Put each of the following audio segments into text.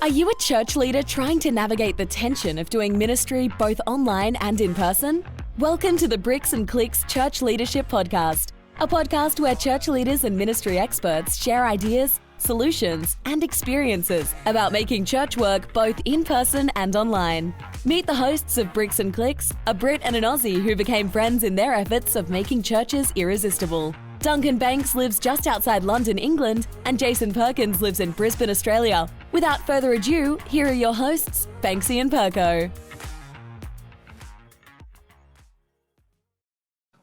Are you a church leader trying to navigate the tension of doing ministry both online and in person? Welcome to the Bricks and Clicks Church Leadership Podcast, a podcast where church leaders and ministry experts share ideas, solutions, and experiences about making church work both in person and online. Meet the hosts of Bricks and Clicks, a Brit and an Aussie who became friends in their efforts of making churches irresistible. Duncan Banks lives just outside London, England, and Jason Perkins lives in Brisbane, Australia. Without further ado, here are your hosts, Banksy and Perko.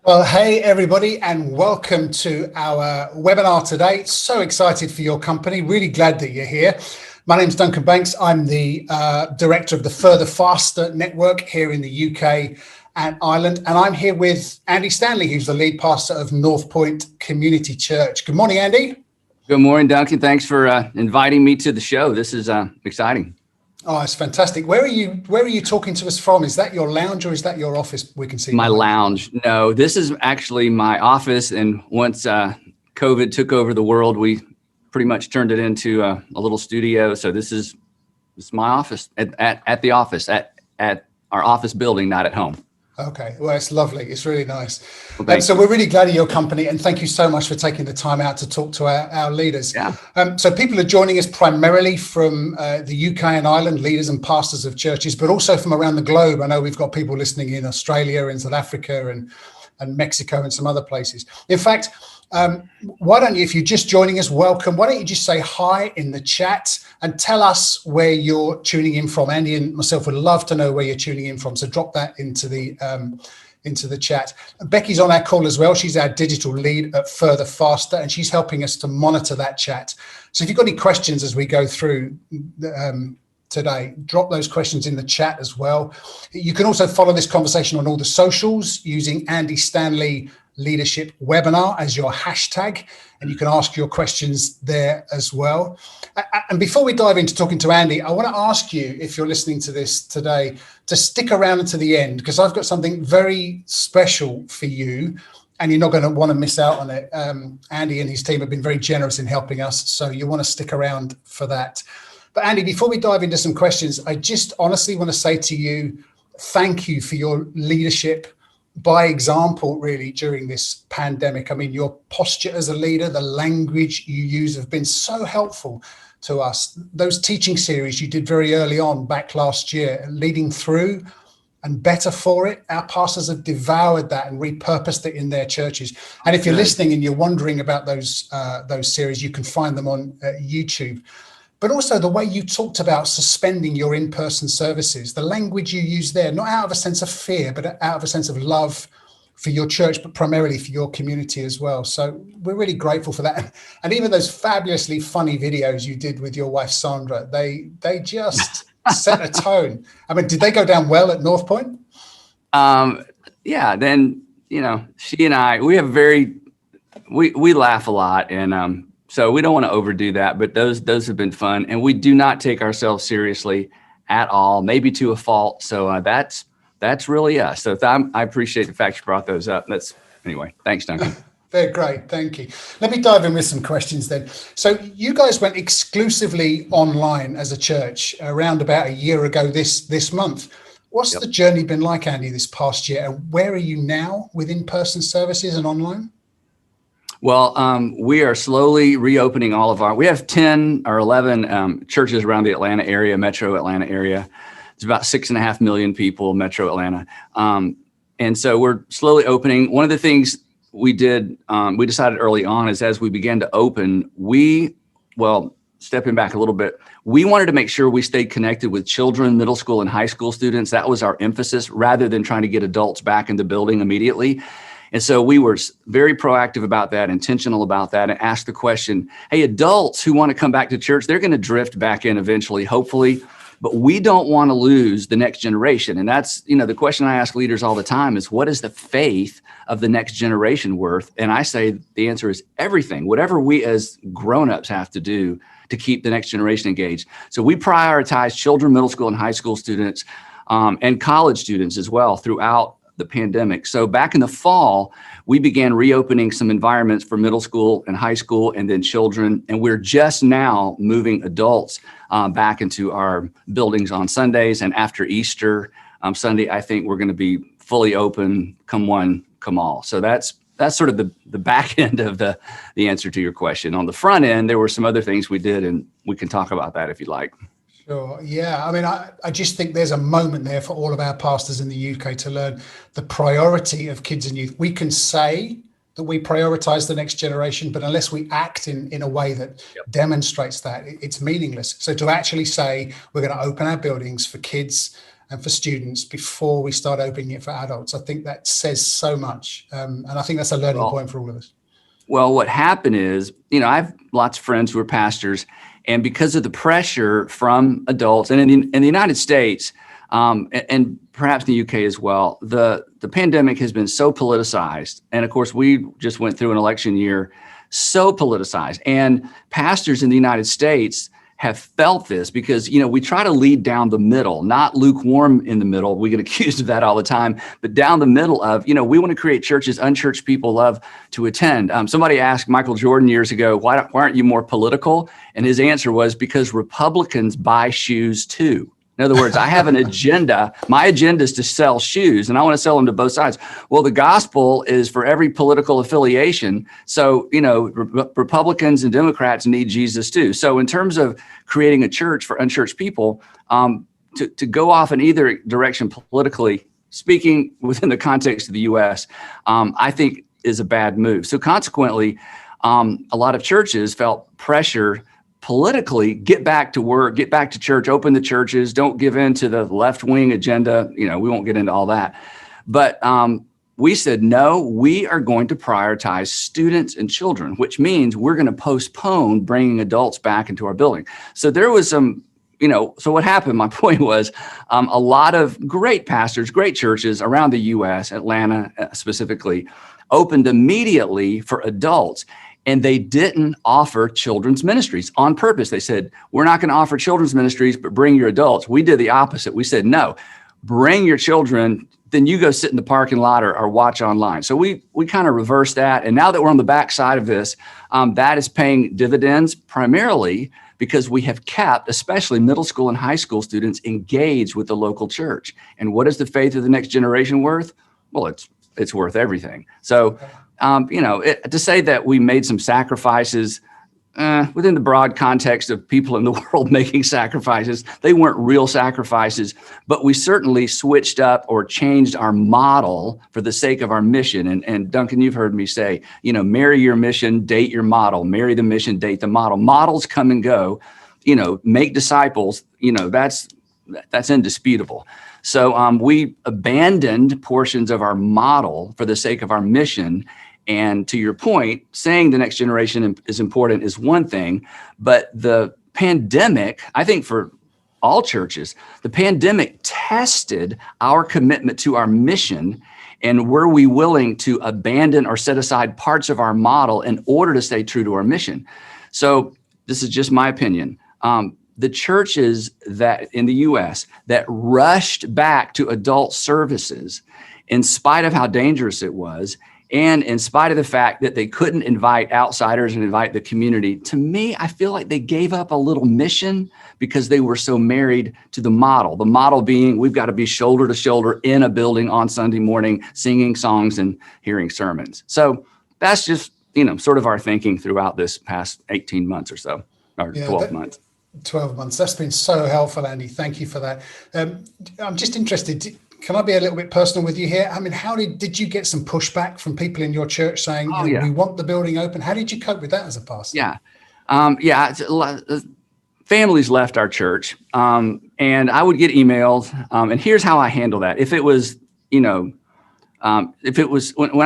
Well, hey everybody, and welcome to our webinar today. So excited for your company. Really glad that you're here. My name's Duncan Banks. I'm the director of the Further Faster Network here in the UK and Ireland. And I'm here with Andy Stanley, who's the lead pastor of North Point Community Church. Good morning, Andy. Good morning, Duncan. Thanks for inviting me to the show. This is exciting. Oh, it's fantastic. Where are you talking to us from? Is that your lounge or is that your office? We can see my lounge. No, this is actually my office. And once COVID took over the world, we pretty much turned it into a little studio. So this is my office at the office at our office building, not at home. Okay, well, it's lovely. It's really nice. Well, so we're really glad of your company, and thank you so much for taking the time out to talk to our leaders. Yeah. So people are joining us primarily from the UK and Ireland, leaders and pastors of churches, but also from around the globe. I know we've got people listening in Australia and South Africa and Mexico and some other places. In fact, why don't you, if you're just joining us, welcome. Why don't you just say hi in the chat and tell us where you're tuning in from. Andy and myself would love to know where you're tuning in from. So drop that into the chat. Becky's on our call as well. She's our digital lead at Further Faster, and she's helping us to monitor that chat. So if you've got any questions as we go through today, drop those questions in the chat as well. You can also follow this conversation on all the socials using Andy Stanley Leadership Webinar as your hashtag, and you can ask your questions there as well. And before we dive into talking to Andy, I want to ask you, if you're listening to this today, to stick around to the end, because I've got something very special for you and you're not going to want to miss out on it. Andy and his team have been very generous in helping us, so you want to stick around for that. But Andy, before we dive into some questions, I just honestly want to say to you, thank you for your leadership by example, really, during this pandemic. I mean, your posture as a leader, the language you use have been so helpful to us. Those teaching series you did very early on back last year, leading through and better for it, our pastors have devoured that and repurposed it in their churches. And if you're listening and you're wondering about those series, you can find them on YouTube. But also the way you talked about suspending your in-person services, the language you use there, not out of a sense of fear, but out of a sense of love for your church, but primarily for your community as well. So we're really grateful for that. And even those fabulously funny videos you did with your wife, Sandra, they just set a tone. I mean, did they go down well at North Point? Yeah, then, she and I, we laugh a lot, and so we don't want to overdo that, but those have been fun, and we do not take ourselves seriously at all, maybe to a fault. So that's really us. So I appreciate the fact you brought those up. Anyway, thanks, Duncan. They're great. Thank you. Let me dive in with some questions then. So you guys went exclusively online as a church around about a year ago this month. What's the journey been like, Andy, this past year? And where are you now with in-person services and online? Well, we are slowly reopening we have 10 or 11 churches around the Atlanta area, metro Atlanta area. It's about 6.5 million people, metro Atlanta. And so we're slowly opening. One of the things we did, we decided early on is as we began to open, stepping back a little bit, we wanted to make sure we stayed connected with children, middle school and high school students. That was our emphasis rather than trying to get adults back in the building immediately. And so we were very proactive about that, intentional about that, and asked the question, hey, adults who want to come back to church, they're going to drift back in eventually, hopefully, but we don't want to lose the next generation. And that's, the question I ask leaders all the time is, what is the faith of the next generation worth? And I say the answer is everything, whatever we as grownups have to do to keep the next generation engaged. So we prioritize children, middle school and high school students, and college students as well throughout the pandemic. So back in the fall, we began reopening some environments for middle school and high school and then children. And we're just now moving adults back into our buildings on Sundays. And after Easter Sunday, I think we're going to be fully open, come one, come all. So that's sort of the back end of the answer to your question. On the front end, there were some other things we did, and we can talk about that if you'd like. Sure. Yeah. I mean, I just think there's a moment there for all of our pastors in the UK to learn the priority of kids and youth. We can say that we prioritize the next generation, but unless we act in a way that demonstrates that, it's meaningless. So to actually say we're going to open our buildings for kids and for students before we start opening it for adults, I think that says so much. And I think that's a learning point for all of us. Well, what happened is, I have lots of friends who are pastors, and because of the pressure from adults, and in the United States, and perhaps in the UK as well, the pandemic has been so politicized. And of course, we just went through an election year, so politicized. And pastors in the United States have felt this because, we try to lead down the middle, not lukewarm in the middle. We get accused of that all the time, but down the middle of, we want to create churches unchurched people love to attend. Somebody asked Michael Jordan years ago, why aren't you more political? And his answer was, because Republicans buy shoes too. In other words, I have an agenda. My agenda is to sell shoes, and I want to sell them to both sides. Well, the gospel is for every political affiliation. So, Republicans and Democrats need Jesus too. So in terms of creating a church for unchurched people, to go off in either direction politically speaking within the context of the U.S., I think is a bad move. So consequently, a lot of churches felt pressure politically, get back to work, get back to church, open the churches, don't give in to the left-wing agenda. We won't get into all that. But we said, no, we are going to prioritize students and children, which means we're going to postpone bringing adults back into our building. So there was some, so what happened, my point was a lot of great pastors, great churches around the U.S., Atlanta specifically, opened immediately for adults. And they didn't offer children's ministries on purpose. They said, we're not going to offer children's ministries, but bring your adults. We did the opposite. We said, no, bring your children, then you go sit in the parking lot or watch online. So we kind of reversed that. And now that we're on the backside of this, that is paying dividends primarily because we have kept, especially middle school and high school students, engaged with the local church. And what is the faith of the next generation worth? Well, it's worth everything. So to say that we made some sacrifices within the broad context of people in the world making sacrifices, they weren't real sacrifices, but we certainly switched up or changed our model for the sake of our mission. And Duncan, you've heard me say, marry your mission, date your model, marry the mission, date the model. Models come and go, make disciples, that's indisputable. So we abandoned portions of our model for the sake of our mission. And to your point, saying the next generation is important is one thing, but the pandemic, I think for all churches, the pandemic tested our commitment to our mission. And were we willing to abandon or set aside parts of our model in order to stay true to our mission? So this is just my opinion. The churches that in the U.S. that rushed back to adult services, in spite of how dangerous it was, and in spite of the fact that they couldn't invite outsiders and invite the community, to me, I feel like they gave up a little mission because they were so married to the model being we've got to be shoulder to shoulder in a building on Sunday morning, singing songs and hearing sermons. So that's just, sort of our thinking throughout this past 18 months or so, or 12 months. 12 months. That's been so helpful, Andy. Thank you for that. I'm just interested. Can I be a little bit personal with you here? I mean, how did you get some pushback from people in your church saying, we want the building open? How did you cope with that as a pastor? Families left our church, and I would get emails. And here's how I handle that. If it was, when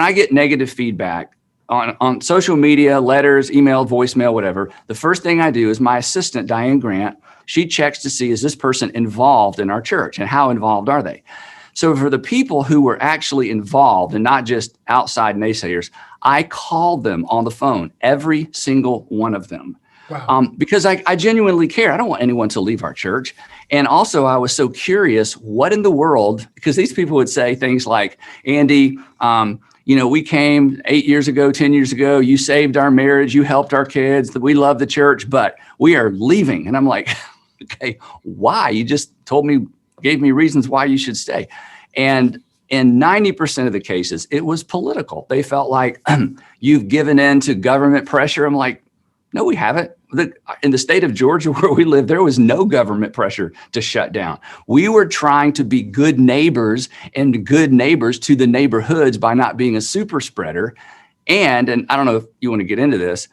I get negative feedback on social media, letters, email, voicemail, whatever, the first thing I do is my assistant, Diane Grant, she checks to see, is this person involved in our church and how involved are they? So for the people who were actually involved and not just outside naysayers, I called them on the phone, every single one of them. Wow. Because I genuinely care. I don't want anyone to leave our church. And also I was so curious, what in the world, because these people would say things like, Andy, we came 8 years ago, 10 years ago, you saved our marriage, you helped our kids, we love the church, but we are leaving. And I'm like, okay, why? You just gave me reasons why you should stay. And in 90% of the cases, it was political. They felt like you've given in to government pressure. I'm like, no, we haven't. In the state of Georgia where we live, there was no government pressure to shut down. We were trying to be good neighbors and good neighbors to the neighborhoods by not being a super spreader. And I don't know if you want to get into this.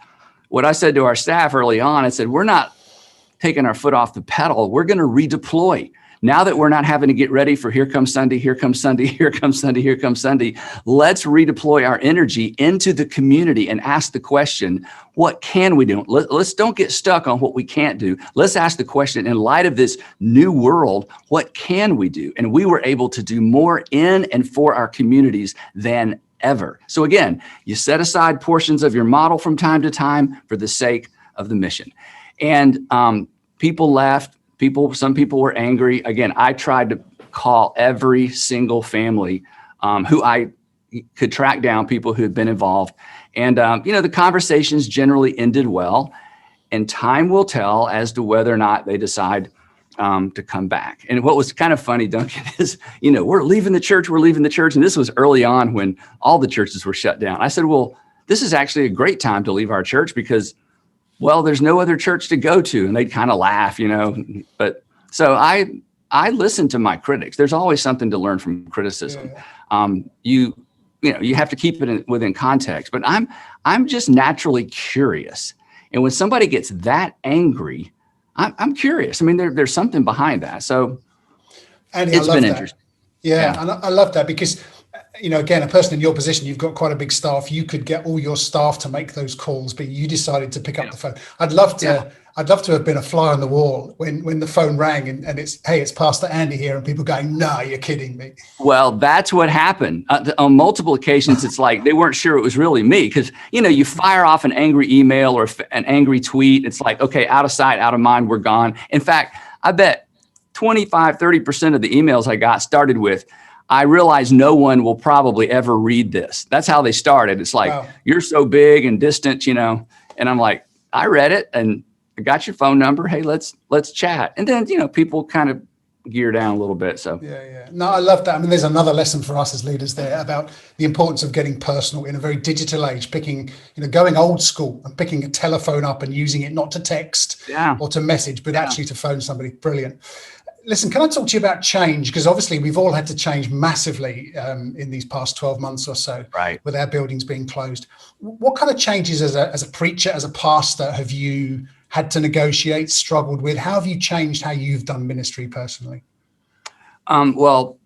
What I said to our staff early on, I said, we're not taking our foot off the pedal. We're going to redeploy. Now that we're not having to get ready for here comes Sunday, here comes Sunday, here comes Sunday, here comes Sunday, let's redeploy our energy into the community and ask the question, what can we do? Let's don't get stuck on what we can't do. Let's ask the question, in light of this new world, what can we do? And we were able to do more in and for our communities than ever. So again, you set aside portions of your model from time to time for the sake of the mission. And people left. Some people were angry. Again, I tried to call every single family who I could track down, people who had been involved. And, the conversations generally ended well. And time will tell as to whether or not they decide to come back. And what was kind of funny, Duncan, is, we're leaving the church. And this was early on when all the churches were shut down. I said, well, this is actually a great time to leave our church because there's no other church to go to. And they'd kind of laugh, But so I listen to my critics. There's always something to learn from criticism. Yeah. You have to keep it within context. But I'm just naturally curious. And when somebody gets that angry, I'm curious. I mean, there's something behind that. So Andy, it's been interesting. Yeah, and I love that because again, a person in your position, you've got quite a big staff. You could get all your staff to make those calls, but you decided to pick up the phone. I'd love to have been a fly on the wall when the phone rang and it's, hey, it's Pastor Andy here, and people going, no, you're kidding me. Well, that's what happened. On multiple occasions, it's like they weren't sure it was really me because, you fire off an angry email or an angry tweet. It's like, okay, out of sight, out of mind, we're gone. In fact, I bet 25-30% of the emails I got started with, I realize no one will probably ever read this. That's how they started. It's like, wow, you're so big and distant, and I'm like, I read it and I got your phone number. Hey, let's chat. And then, people kind of gear down a little bit. So yeah. No, I love that. I mean, there's another lesson for us as leaders there about the importance of getting personal in a very digital age, going old school and picking a telephone up and using it not to text or to message, but actually to phone somebody. Brilliant. Listen, can I talk to you about change? Because obviously we've all had to change massively in these past 12 months or so, right, with our buildings being closed. What kind of changes as a preacher, as a pastor, have you had to negotiate, struggled with? How have you changed how you've done ministry personally? Well,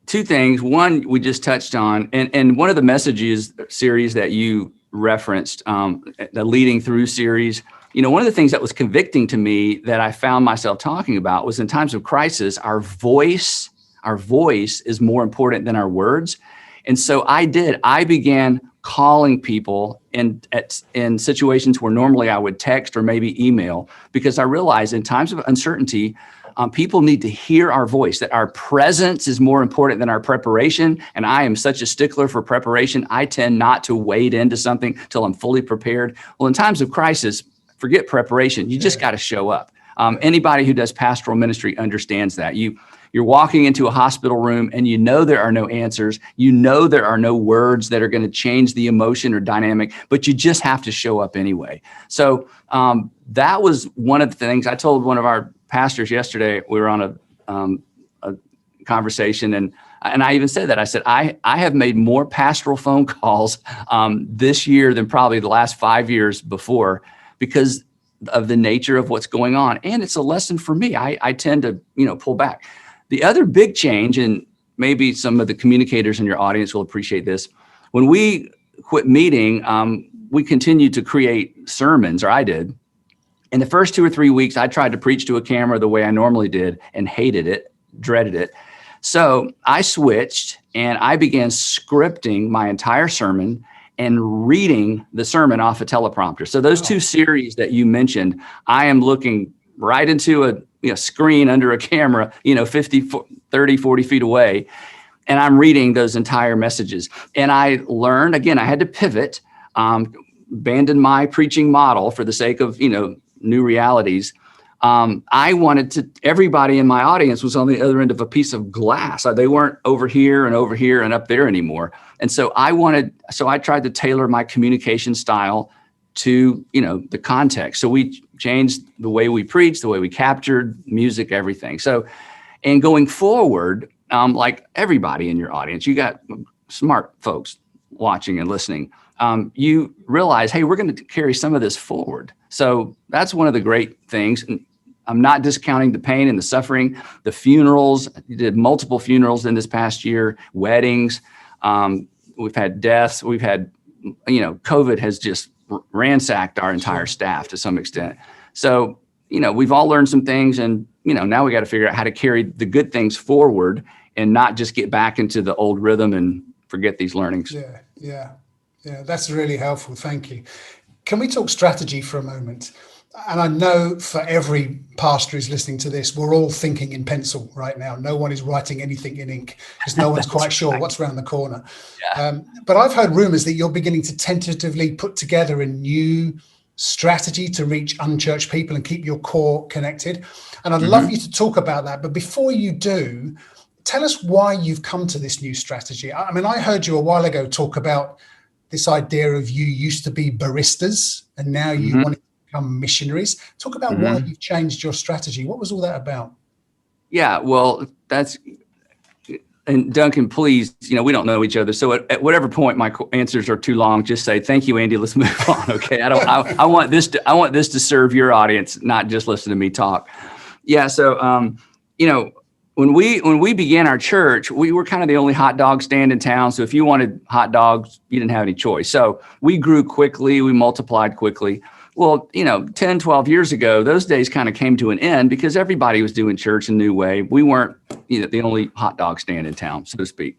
two things. One, we just touched on, and one of the messages series that you referenced, the Leading Through series, one of the things that was convicting to me that I found myself talking about was in times of crisis, our voice is more important than our words. And so I began calling people in situations where normally I would text or maybe email, because I realized in times of uncertainty, people need to hear our voice, that our presence is more important than our preparation. And I am such a stickler for preparation. I tend not to wade into something till I'm fully prepared. Well, in times of crisis, forget preparation. You just got to show up. Anybody who does pastoral ministry understands that. You're walking into a hospital room and there are no answers. There are no words that are going to change the emotion or dynamic, but you just have to show up anyway. So that was one of the things I told one of our pastors yesterday. We were on a conversation and I even said that. I said, I have made more pastoral phone calls this year than probably the last 5 years before, because of the nature of what's going on. And it's a lesson for me. I tend to, pull back. The other big change, and maybe some of the communicators in your audience will appreciate this. When we quit meeting, we continued to create sermons, or I did. In the first 2 or 3 weeks, I tried to preach to a camera the way I normally did and hated it, dreaded it. So I switched and I began scripting my entire sermon and reading the sermon off a teleprompter. So those two series that you mentioned, I am looking right into a screen under a camera, 50, 30, 40 feet away. And I'm reading those entire messages. And I learned, again, I had to pivot, abandon my preaching model for the sake of, new realities. I wanted everybody in my audience was on the other end of a piece of glass. They weren't over here and up there anymore. And so I tried to tailor my communication style to, the context. So we changed the way we preached, the way we captured music, everything. So, and going forward, like everybody in your audience, you got smart folks watching and listening. You realize, hey, we're going to carry some of this forward. So that's one of the great things. And I'm not discounting the pain and the suffering, the funerals. You did multiple funerals in this past year, weddings. We've had deaths. We've had, COVID has just ransacked our entire staff to some extent. So, we've all learned some things, and, now we got to figure out how to carry the good things forward and not just get back into the old rhythm and forget these learnings. Yeah. That's really helpful. Thank you. Can we talk strategy for a moment? And I know for every pastor who's listening to this, we're all thinking in pencil right now. No one is writing anything in ink because no one's quite sure what's around the corner. Yeah. But I've heard rumors that you're beginning to tentatively put together a new strategy to reach unchurched people and keep your core connected. And I'd love you to talk about that. But before you do, tell us why you've come to this new strategy. I mean, I heard you a while ago talk about this idea of you used to be baristas and now you want to become missionaries. Talk about why you've changed your strategy. What was all that about? Yeah, well, and Duncan, please, we don't know each other. So at whatever point my answers are too long, just say, thank you, Andy, let's move on. Okay. I want this to serve your audience, not just listen to me talk. Yeah. So, when we began our church, we were kind of the only hot dog stand in town. So if you wanted hot dogs, you didn't have any choice. So we grew quickly. We multiplied quickly. Well, 10, 12 years ago, those days kind of came to an end because everybody was doing church a new way. We weren't the only hot dog stand in town, so to speak.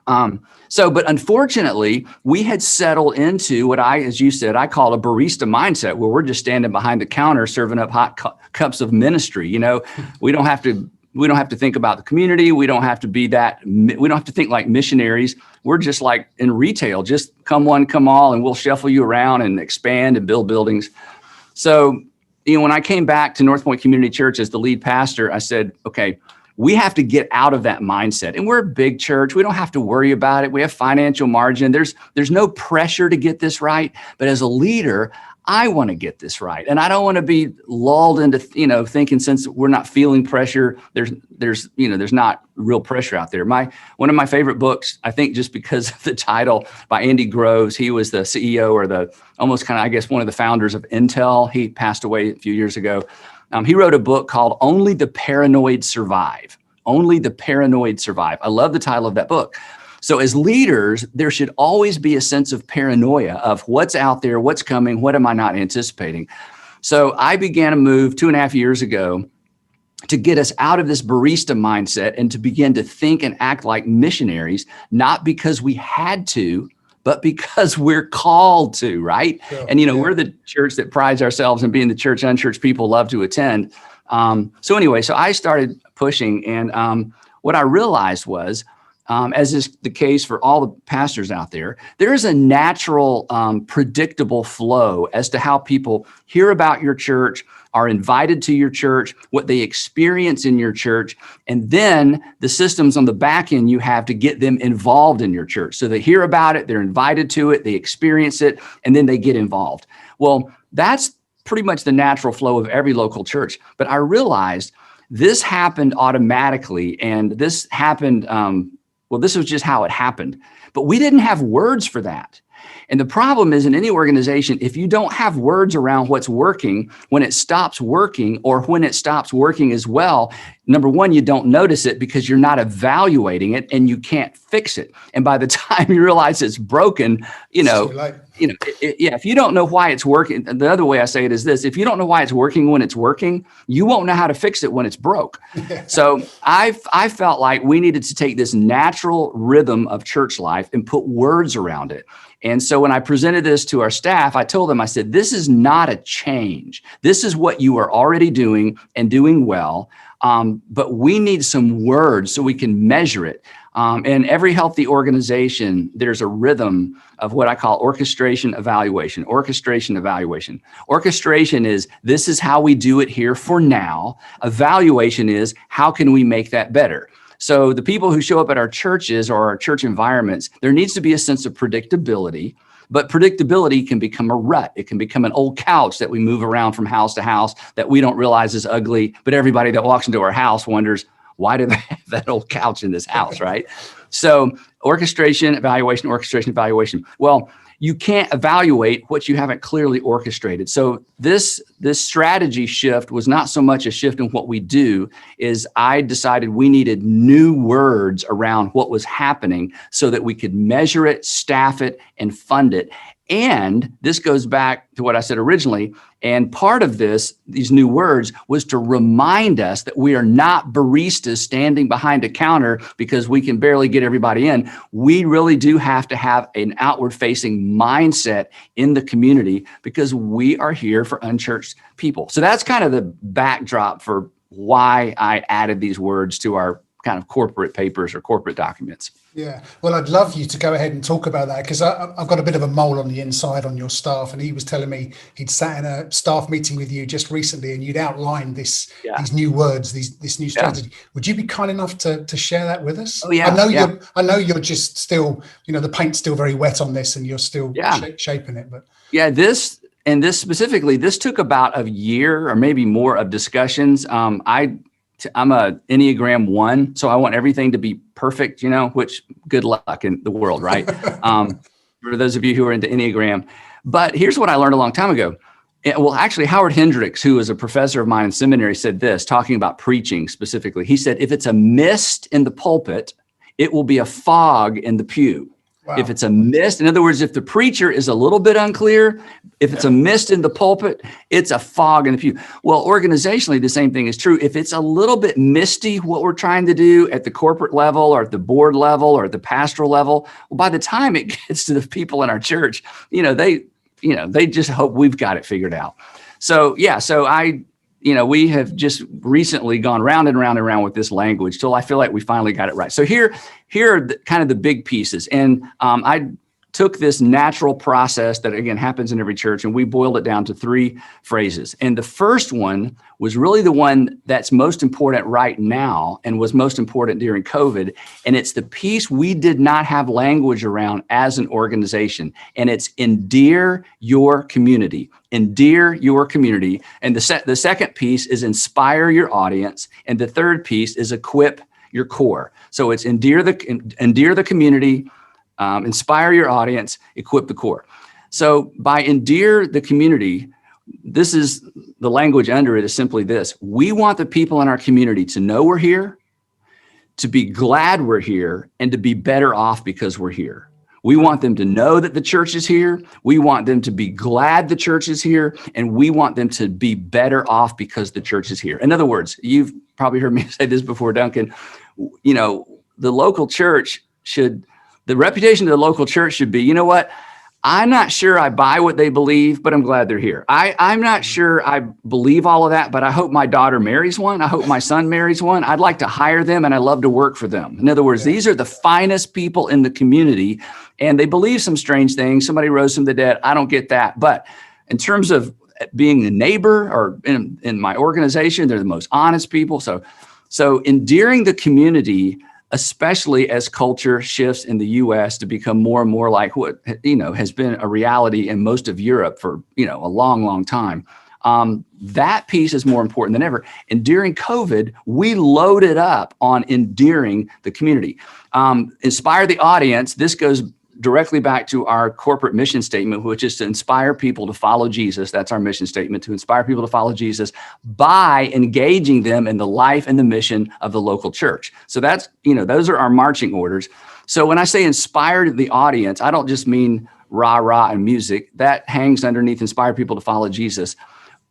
But unfortunately, we had settled into what as you said, I call a barista mindset, where we're just standing behind the counter serving up hot cups of ministry. We don't have to think about the community. We don't have to we don't have to think like missionaries. We're just like in retail, just come one, come all, and we'll shuffle you around and expand and build buildings. So, when I came back to North Point Community Church as the lead pastor, I said, okay, we have to get out of that mindset. And we're a big church. We don't have to worry about it. We have financial margin. There's no pressure to get this right. But as a leader, I want to get this right. And I don't want to be lulled into, thinking since we're not feeling pressure, there's not real pressure out there. One of my favorite books, I think just because of the title, by Andy Groves. He was the CEO or almost kind of, I guess, one of the founders of Intel. He passed away a few years ago. He wrote a book called Only the Paranoid Survive. Only the Paranoid Survive. I love the title of that book. So as leaders, there should always be a sense of paranoia of what's out there, what's coming, what am I not anticipating? So I began a move 2.5 years ago to get us out of this barista mindset and to begin to think and act like missionaries, not because we had to, but because we're called to, right? Sure. And, we're the church that prides ourselves in being the church unchurched people love to attend. So I started pushing, and what I realized was, as is the case for all the pastors out there, there is a natural, predictable flow as to how people hear about your church, are invited to your church, what they experience in your church, and then the systems on the back end you have to get them involved in your church. So they hear about it, they're invited to it, they experience it, and then they get involved. Well, that's pretty much the natural flow of every local church. But I realized this happened automatically, and this happened, this was just how it happened. But we didn't have words for that. And the problem is, in any organization, if you don't have words around what's working, when it stops working or when it stops working as well, number one, you don't notice it because you're not evaluating it and you can't fix it. And by the time you realize it's broken, if you don't know why it's working, the other way I say it is this: if you don't know why it's working when it's working, you won't know how to fix it when it's broke. So I felt like we needed to take this natural rhythm of church life and put words around it. And so when I presented this to our staff, I told them, I said, this is not a change. This is what you are already doing and doing well. But we need some words so we can measure it. In every healthy organization, there's a rhythm of what I call orchestration, evaluation. Orchestration, evaluation. Orchestration is, this is how we do it here for now. Evaluation is, how can we make that better? So the people who show up at our churches or our church environments, there needs to be a sense of predictability. But predictability can become a rut. It can become an old couch that we move around from house to house that we don't realize is ugly. But everybody that walks into our house wonders, why do they have that old couch in this house, right? So orchestration, evaluation. Well, you can't evaluate what you haven't clearly orchestrated. So this strategy shift was not so much a shift in what we do, is I decided we needed new words around what was happening so that we could measure it, staff it, and fund it. And this goes back to what I said originally. And part of these new words was to remind us that we are not baristas standing behind a counter because we can barely get everybody in. We really do have to have an outward facing mindset in the community because we are here for unchurched people. So that's kind of the backdrop for why I added these words to our kind of corporate papers or corporate documents. Yeah, well, I'd love you to go ahead and talk about that because I've got a bit of a mole on the inside on your staff, and he was telling me he'd sat in a staff meeting with you just recently, and you'd outlined these new words, this new strategy. Yeah. Would you be kind enough to share that with us? Oh yeah, I know you're just still, the paint's still very wet on this, and you're still shaping it. But yeah, this specifically, this took about a year or maybe more of discussions. I'm a Enneagram 1, so I want everything to be perfect, which good luck in the world, right? For those of you who are into Enneagram. But here's what I learned a long time ago. Well, actually, Howard Hendricks, who was a professor of mine in seminary, said this, talking about preaching specifically. He said, if it's a mist in the pulpit, it will be a fog in the pew. Wow. If it's a mist, in other words, if the preacher is a little bit unclear, if it's a mist in the pulpit, it's a fog in the pew. Well, organizationally, the same thing is true. If it's a little bit misty, what we're trying to do at the corporate level or at the board level or at the pastoral level, well, by the time it gets to the people in our church, they just hope we've got it figured out. So we have just recently gone round and round and round with this language till I feel like we finally got it right. So here are kind of the big pieces. And I took this natural process that, again, happens in every church, and we boiled it down to 3 phrases. And the first one was really the one that's most important right now and was most important during COVID. And it's the piece we did not have language around as an organization. And it's endear your community. Endear your community. And the second piece is inspire your audience. And the third piece is equip your core. So it's endear the community, inspire your audience, equip the core. So by endear the community, this is the language under it is simply this. We want the people in our community to know we're here, to be glad we're here, and to be better off because we're here. We want them to know that the church is here. We want them to be glad the church is here. And we want them to be better off because the church is here. In other words, you've probably heard me say this before, Duncan, the local church the reputation of the local church should be, I'm not sure I buy what they believe, but I'm glad they're here. I'm not sure I believe all of that, but I hope my daughter marries one. I hope my son marries one. I'd like to hire them and I love to work for them. In other words, these are the finest people in the community and they believe some strange things. Somebody rose from the dead. I don't get that. But in terms of being a neighbor or in my organization, they're the most honest people. So endearing the community, especially as culture shifts in the U.S. to become more and more like what, has been a reality in most of Europe for, a long, long time. That piece is more important than ever. And during COVID, we loaded up on endearing the community. Inspire the audience. This goes directly back to our corporate mission statement, which is to inspire people to follow Jesus. That's our mission statement, to inspire people to follow Jesus by engaging them in the life and the mission of the local church. So that's, those are our marching orders. So when I say inspire the audience, I don't just mean rah, rah, and music. That hangs underneath inspire people to follow Jesus.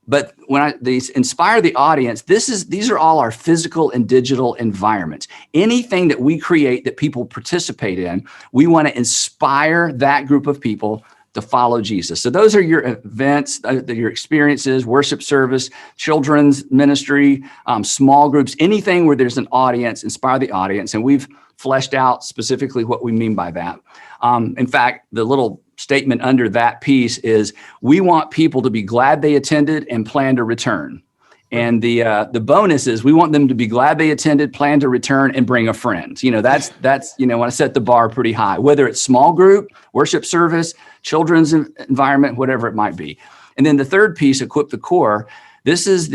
But when these inspire the audience, these are all our physical and digital environments. Anything that we create that people participate in, we want to inspire that group of people to follow Jesus. So those are your events, your experiences, worship service, children's ministry, small groups, anything where there's an audience, inspire the audience. And we've fleshed out specifically what we mean by that. In fact, the little statement under that piece is we want people to be glad they attended and plan to return. And the bonus is we want them to be glad they attended, plan to return, and bring a friend. That's want to set the bar pretty high, whether it's small group, worship service, children's environment, whatever it might be. And then the third piece, equip the core. This is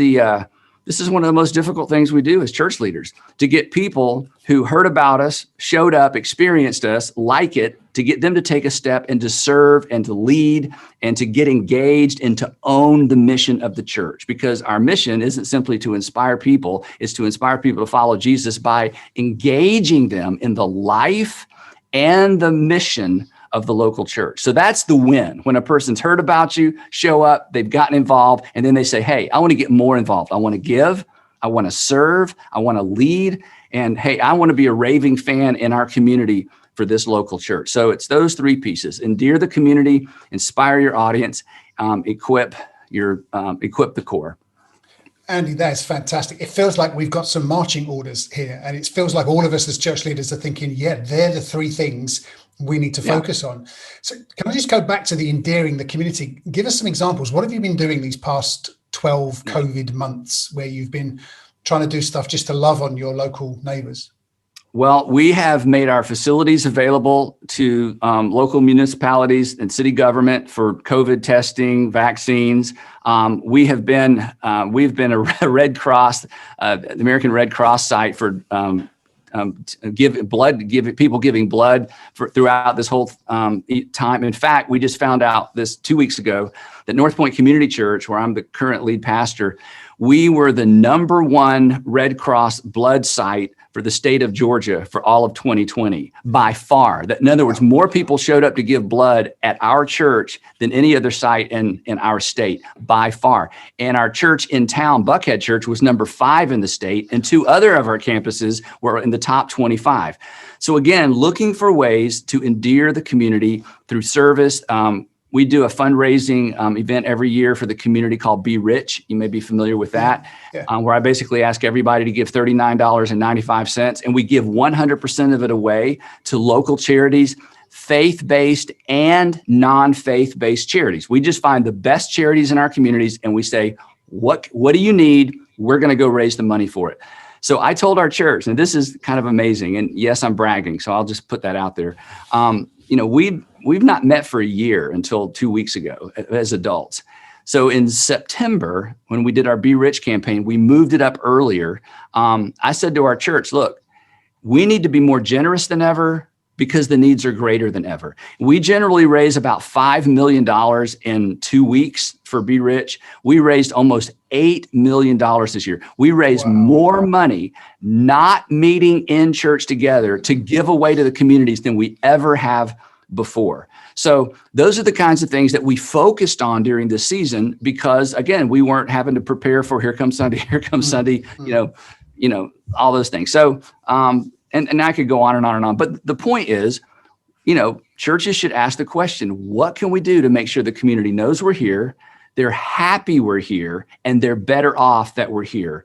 one of the most difficult things we do as church leaders, to get people who heard about us, showed up, experienced us, like it, to get them to take a step and to serve and to lead and to get engaged and to own the mission of the church. Because our mission isn't simply to inspire people, it's to inspire people to follow Jesus by engaging them in the life and the mission of the local church. So that's the win. When a person's heard about you, show up, they've gotten involved, and then they say, hey, I want to get more involved. I want to give, I want to serve, I want to lead, and hey, I want to be a raving fan in our community for this local church. So it's those three pieces: endear the community, inspire your audience, equip the core. Andy, that's fantastic. It feels like we've got some marching orders here, and it feels like all of us as church leaders are thinking, yeah, they're the three things we need to focus on. So can I just go back to the endearing the community? Give us some examples. What have you been doing these past 12 COVID months where you've been trying to do stuff just to love on your local neighbors? Well, we have made our facilities available to local municipalities and city government for COVID testing, vaccines. We've been a Red Cross, the American Red Cross site for people giving blood throughout this whole time. In fact, we just found out this 2 weeks ago that North Point Community Church, where I'm the current lead pastor, we were the #1 Red Cross blood site for the state of Georgia for all of 2020, by far. In other words, more people showed up to give blood at our church than any other site in our state, by far. And our church in town, Buckhead Church, was #5 in the state, and 2 other of our campuses were in the top 25. So again, looking for ways to endear the community through service. We do a fundraising event every year for the community called Be Rich. You may be familiar with that, where I basically ask everybody to give $39.95, and we give 100% of it away to local charities, faith-based and non-faith-based charities. We just find the best charities in our communities, and we say, what do you need? We're going to go raise the money for it. So I told our church, and this is kind of amazing, and yes, I'm bragging, so I'll just put that out there. We've not met for a year until 2 weeks ago as adults. So in September, when we did our Be Rich campaign, we moved it up earlier. I said to our church, look, we need to be more generous than ever because the needs are greater than ever. We generally raise about $5 million in 2 weeks for Be Rich. We raised almost $8 million this year. We raised more money not meeting in church together to give away to the communities than we ever have before. So those are the kinds of things that we focused on during this season because, again, we weren't having to prepare for here comes Sunday, all those things. So, and I could go on and on and on. But the point is, churches should ask the question, what can we do to make sure the community knows we're here, they're happy we're here, and they're better off that we're here?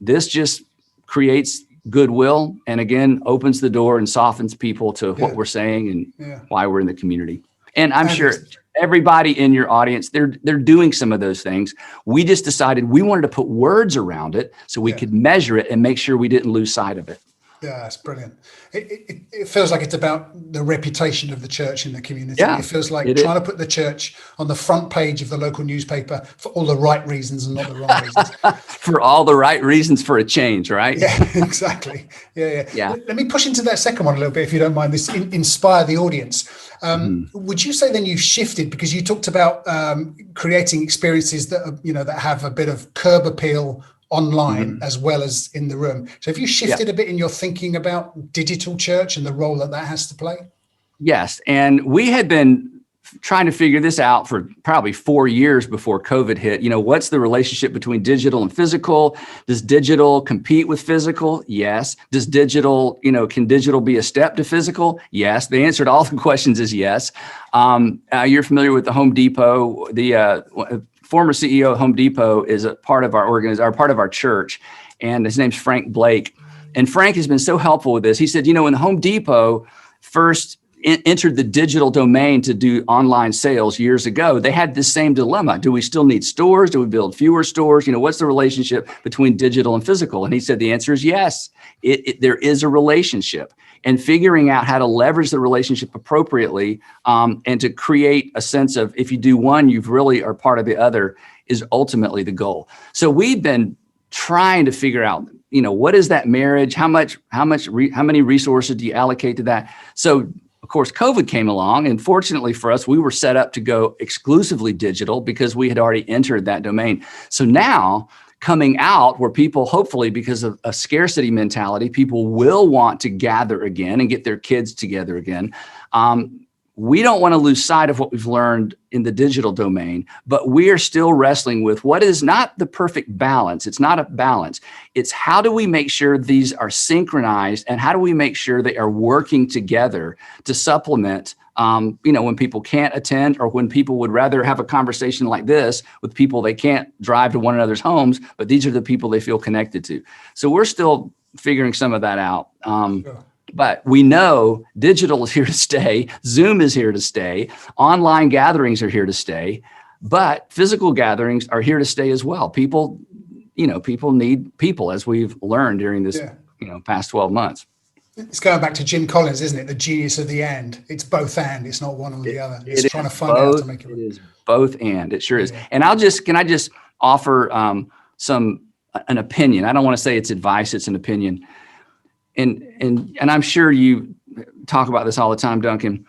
This just creates goodwill, and again, opens the door and softens people to what we're saying and why we're in the community. And I'm sure everybody in your audience, they're doing some of those things. We just decided we wanted to put words around it so we could measure it and make sure we didn't lose sight of it. Yeah, that's brilliant. It feels like it's about the reputation of the church in the community. Yeah, it feels like trying to put the church on the front page of the local newspaper for all the right reasons and not the wrong reasons. For all the right reasons for a change, right? Yeah, exactly. Yeah. Let me push into that second one a little bit, if you don't mind. This inspire the audience. Would you say then you've shifted, because you talked about creating experiences that that have a bit of curb appeal online as well as in the room. So have you shifted a bit in your thinking about digital church and the role that has to play? Yes. And we had been trying to figure this out for probably 4 years before COVID hit. What's the relationship between digital and physical? Does digital compete with physical? Yes. Does digital, can digital be a step to physical? Yes. The answer to all the questions is yes. You're familiar with the Home Depot. The former CEO of Home Depot is a part of our part of our church, and his name's Frank Blake. And Frank has been so helpful with this. He said, when the Home Depot first entered the digital domain to do online sales years ago, they had this same dilemma. Do we still need stores? Do we build fewer stores? What's the relationship between digital and physical? And he said the answer is yes. There is a relationship, and figuring out how to leverage the relationship appropriately and to create a sense of, if you do one, you really are part of the other, is ultimately the goal. So we've been trying to figure out, what is that marriage? How many resources do you allocate to that? So of course, COVID came along, and fortunately for us, we were set up to go exclusively digital because we had already entered that domain. So now, coming out where people, hopefully because of a scarcity mentality, people will want to gather again and get their kids together again. We don't want to lose sight of what we've learned in the digital domain, but we are still wrestling with what is not the perfect balance. It's not a balance. It's how do we make sure these are synchronized, and how do we make sure they are working together to supplement, when people can't attend, or when people would rather have a conversation like this with people they can't drive to one another's homes, but these are the people they feel connected to. So we're still figuring some of that out. Sure. But we know digital is here to stay. Zoom is here to stay. Online gatherings are here to stay. But physical gatherings are here to stay as well. People need people, as we've learned during this, past 12 months. It's going back to Jim Collins, isn't it? The genius of the and. It's both and. It's not one or the other. It's trying to find out to make it. It is both and. It sure is. And can I just offer an opinion? I don't want to say it's advice. It's an opinion. And I'm sure you talk about this all the time, Duncan.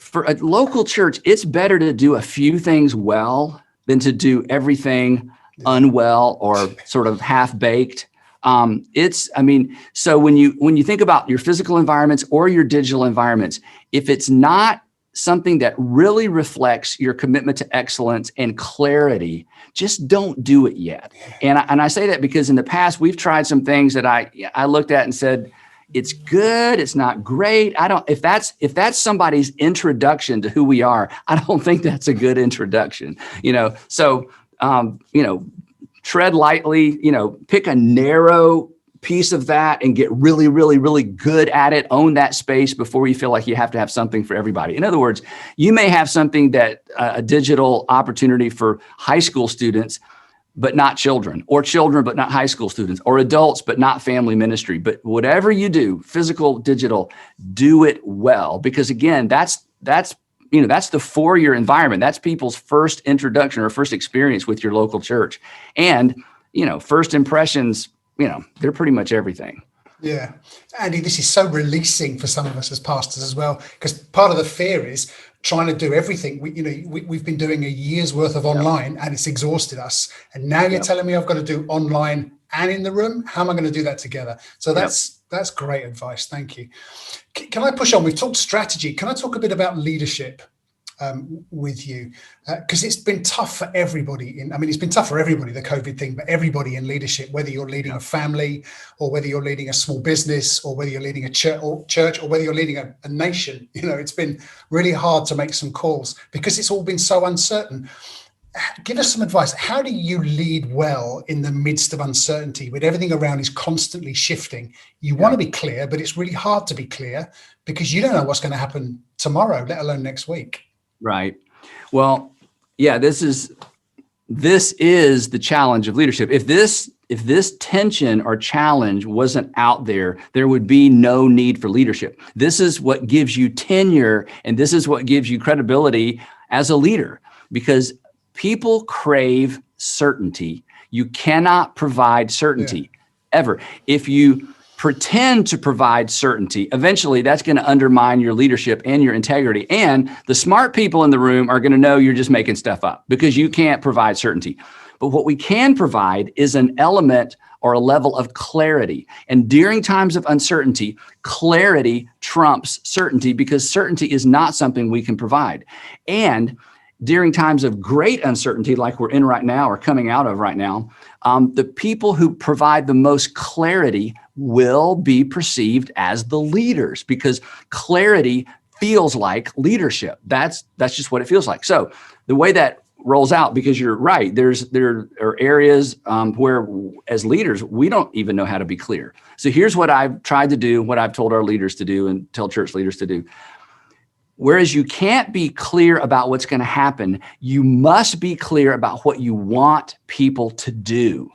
For a local church, it's better to do a few things well than to do everything unwell or sort of half-baked. So when you think about your physical environments or your digital environments, if it's not something that really reflects your commitment to excellence and clarity, just don't do it yet. And I say that because in the past, we've tried some things that I looked at and said, it's good, it's not great. If that's somebody's introduction to who we are, I don't think that's a good introduction, So, tread lightly, pick a narrow piece of that and get really, really, really good at it. Own that space before you feel like you have to have something for everybody. In other words, you may have something that a digital opportunity for high school students, but not children, or children, but not high school students, or adults, but not family ministry. But whatever you do, physical, digital, do it well. Because again, that's the 4-year environment. That's people's first introduction or first experience with your local church. And, first impressions, they're pretty much everything. Yeah. Andy, this is so releasing for some of us as pastors as well, because part of the fear is trying to do everything. We've been doing a year's worth of online and it's exhausted us. And now you're telling me I've got to do online and in the room. How am I going to do that together? So that's great advice. Thank you. Can I push on? We've talked strategy. Can I talk a bit about leadership with you? Because it's been tough for everybody. It's been tough for everybody, the COVID thing, but everybody in leadership, whether you're leading a family or whether you're leading a small business or whether you're leading a church or whether you're leading a nation, it's been really hard to make some calls because it's all been so uncertain. Give us some advice. How do you lead well in the midst of uncertainty when everything around is constantly shifting? You want to be clear, but it's really hard to be clear because you don't know what's going to happen tomorrow, let alone next week. Right. Well, yeah, this is the challenge of leadership. If this tension or challenge wasn't out there, there would be no need for leadership. This is what gives you tenure, and this is what gives you credibility as a leader, because people crave certainty. You cannot provide certainty ever. If you pretend to provide certainty, eventually that's going to undermine your leadership and your integrity. And the smart people in the room are going to know you're just making stuff up because you can't provide certainty. But what we can provide is an element or a level of clarity. And during times of uncertainty, clarity trumps certainty, because certainty is not something we can provide. And during times of great uncertainty, like we're in right now or coming out of right now, the people who provide the most clarity will be perceived as the leaders, because clarity feels like leadership. That's just what it feels like. So the way that rolls out, because you're right, there are areas where as leaders, we don't even know how to be clear. So here's what I've tried to do, what I've told our leaders to do and tell church leaders to do. Whereas you can't be clear about what's going to happen, you must be clear about what you want people to do.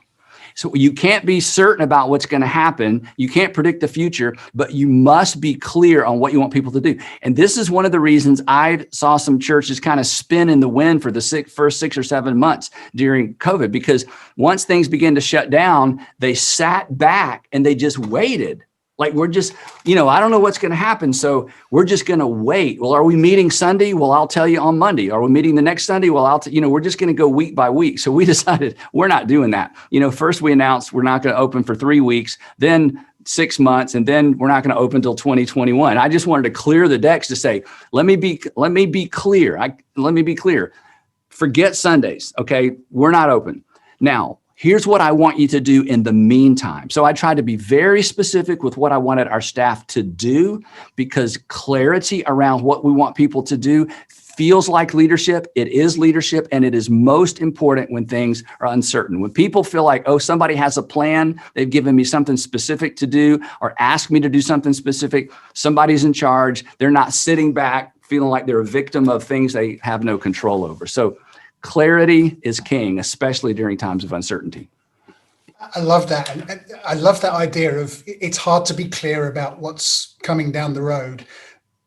So you can't be certain about what's going to happen. You can't predict the future, but you must be clear on what you want people to do. And this is one of the reasons I saw some churches kind of spin in the wind for the first 6 or 7 months during COVID, because once things began to shut down, they sat back and they just waited. Like, we're just, I don't know what's going to happen, so we're just going to wait. Well, are we meeting Sunday? Well, I'll tell you on Monday. Are we meeting the next Sunday? Well, we're just going to go week by week. So we decided we're not doing that. First we announced we're not going to open for 3 weeks, then 6 months, and then we're not going to open until 2021. I just wanted to clear the decks to say, let me be clear. Let me be clear. Forget Sundays. Okay. We're not open. Now, here's what I want you to do in the meantime. So I tried to be very specific with what I wanted our staff to do, because clarity around what we want people to do feels like leadership. It is leadership, and it is most important when things are uncertain. When people feel like, oh, somebody has a plan, they've given me something specific to do or asked me to do something specific, somebody's in charge, they're not sitting back feeling like they're a victim of things they have no control over. So clarity is king, especially during times of uncertainty. I love that. And I love that idea of it's hard to be clear about what's coming down the road.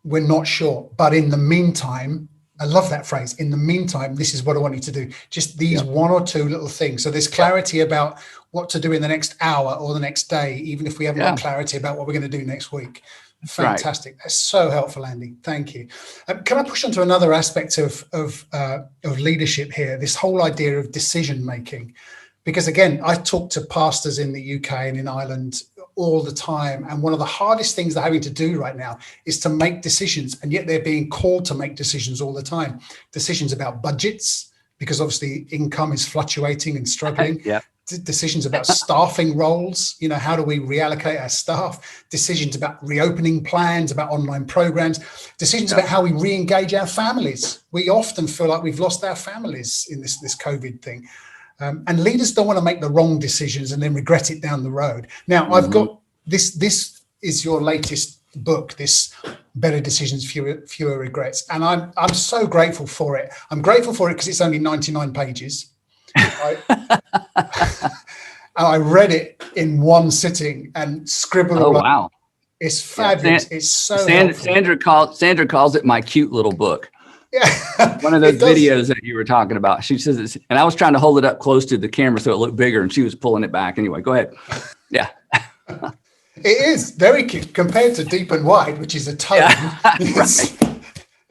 We're not sure. But in the meantime, I love that phrase. In the meantime, this is what I want you to do. Just these one or two little things. So there's clarity about what to do in the next hour or the next day, even if we haven't got clarity about what we're going to do next week. Fantastic. Right. That's so helpful, Andy. Thank you. Can I push on to another aspect of leadership here, this whole idea of decision making? Because again, I talk to pastors in the UK and in Ireland all the time. And one of the hardest things they're having to do right now is to make decisions. And yet they're being called to make decisions all the time. Decisions about budgets, because obviously income is fluctuating and struggling. Decisions about staffing roles, how do we reallocate our staff? Decisions about reopening plans, about online programs, decisions about how we re-engage our families. We often feel like we've lost our families in this COVID thing. And leaders don't want to make the wrong decisions and then regret it down the road. Now, I've got this is your latest book, this Better Decisions, Fewer Regrets. And I'm so grateful for it. I'm grateful for it because it's only 99 pages. I read it in one sitting and scribbled. Oh, wow. It's fabulous. It's so Sandra calls it my cute little book. Yeah. One of those videos that you were talking about. She says it's, and I was trying to hold it up close to the camera so it looked bigger, and she was pulling it back. Anyway, go ahead. Yeah. It is very cute compared to Deep and Wide, which is a tone.